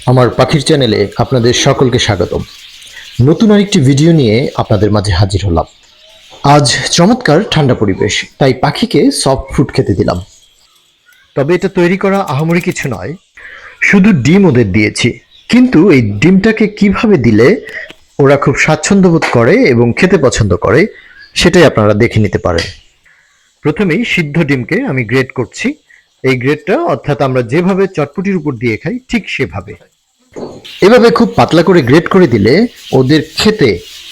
আমার পাখির চ্যানেলে আপনাদের সকলকে স্বাগতম। নতুন আরেকটি ভিডিও নিয়ে আপনাদের মাঝে হাজির হলাম। আজ চমৎকার ঠান্ডা পরিবেশ, তাই পাখিকে সফট ফুড খেতে দিলাম। তবে এটা তৈরি করা আহামরি কিছু নয়, শুধু ডিম ওদের দিয়েছি। কিন্তু এই ডিমটাকে কিভাবে দিলে ওরা খুব স্বাচ্ছন্দ্য বোধ করে এবং খেতে পছন্দ করে সেটাই আপনারা দেখে নিতে পারেন। প্রথমেই সিদ্ধ ডিমকে আমি গ্রেট করছি। এই গ্রেটটা অর্থাৎ আমরা যেভাবে চটপটির উপর দিয়ে খাই ঠিক সেভাবে। এভাবে খুব পাতলা করে গ্রেট করে দিলে ওদের খেতে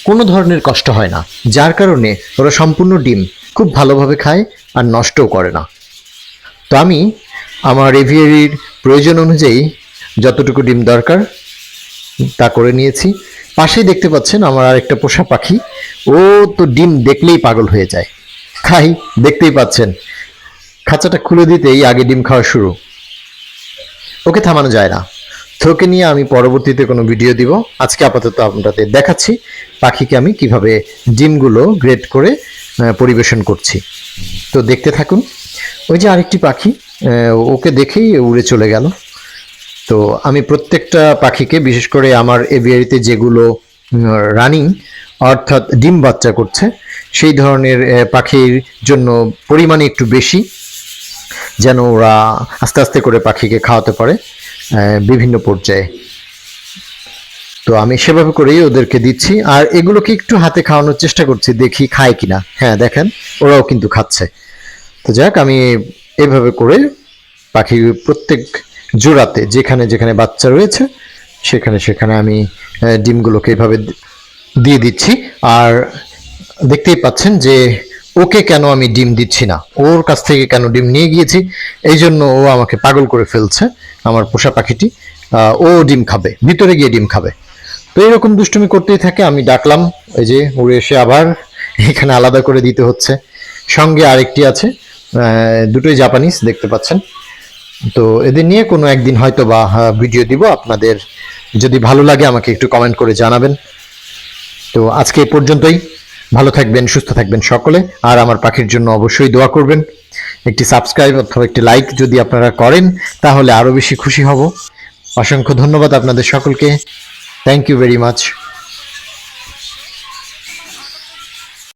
কোনো ধরনের কষ্ট হয় না, যার কারণে ওরা সম্পূর্ণ ডিম খুব ভালোভাবে খায় আর নষ্টও করে না। তো আমি আমার এভিয়ারির প্রয়োজন অনুযায়ী যতটুকু ডিম দরকার তা করে নিয়েছি। পাশেই দেখতে পাচ্ছেন আমার আরেকটা পোষা পাখি, ও তো ডিম দেখলেই পাগল হয়ে যায়। খাই, দেখতেই পাচ্ছেন খাঁচাটা খুলে দিতেই আগে ডিম খাওয়া শুরু। ওকে থামানো যায় না। তো ওকে নিয়ে আমি পরবর্তীতে কোনো ভিডিও দিব। আজকে আপাতত আপনাদের দেখাচ্ছি পাখিকে আমি কিভাবে ডিমগুলো গ্রেড করে পরিবেশন করছি। তো দেখতে থাকুন। ওই যে আরেকটি পাখি, ওকে দেখেই উড়ে চলে গেল। তো আমি প্রত্যেকটা পাখিকে, বিশেষ করে আমার এভিয়ারিতে যেগুলো রানিং অর্থাৎ ডিম বাচ্চা করছে, সেই ধরনের পাখির জন্য পরিমাণে একটু বেশি, যেন ওরা আস্তে আস্তে করে পাখিকে খাওয়াতে পারে বিভিন্ন পর্যায়ে। তো আমি সেভাবে করেই ওদেরকে দিচ্ছি, আর এগুলোকে একটু হাতে খাওয়ানোর চেষ্টা করছি, দেখি খায় কিনা। হ্যাঁ, দেখেন ওরাও কিন্তু খাচ্ছে। তো যাক, আমি এভাবে করে পাখির প্রত্যেক জোড়াতে যেখানে যেখানে বাচ্চা রয়েছে সেখানে সেখানে আমি ডিমগুলোকে এভাবে দিয়ে দিচ্ছি। আর দেখতেই পাচ্ছেন যে ওকে কেন আমি ডিম দিচ্ছি না, ওর কাছ থেকে কেন ডিম নিয়ে গিয়েছি, এই জন্য ও আমাকে পাগল করে ফেলছে। আমার পোষা পাখিটি ও ডিম খাবে, ভিতরে গিয়ে ডিম খাবে। তো এরকম দুষ্টুমি করতেই থাকে। আমি ডাকলাম, এই যে উড়ে এসে আবার এখানে আলাদা করে দিতে হচ্ছে। সঙ্গে আরেকটি আছে, দুটোই জাপানিজ দেখতে পাচ্ছেন। তো এদের নিয়ে কোনো একদিন হয়তো বা ভিডিও দিব। আপনাদের যদি ভালো লাগে আমাকে একটু কমেন্ট করে জানাবেন। তো আজকে এই পর্যন্তই। ভালো থাকবেন, সুস্থ থাকবেন সকলে। আর আমার পাখির জন্য অবশ্যই দোয়া করবেন। একটি সাবস্ক্রাইব অথবা একটি লাইক যদি আপনারা করেন তাহলে আরো বেশি খুশি হব। অসংখ্য ধন্যবাদ আপনাদের সকলকে। Thank you very much.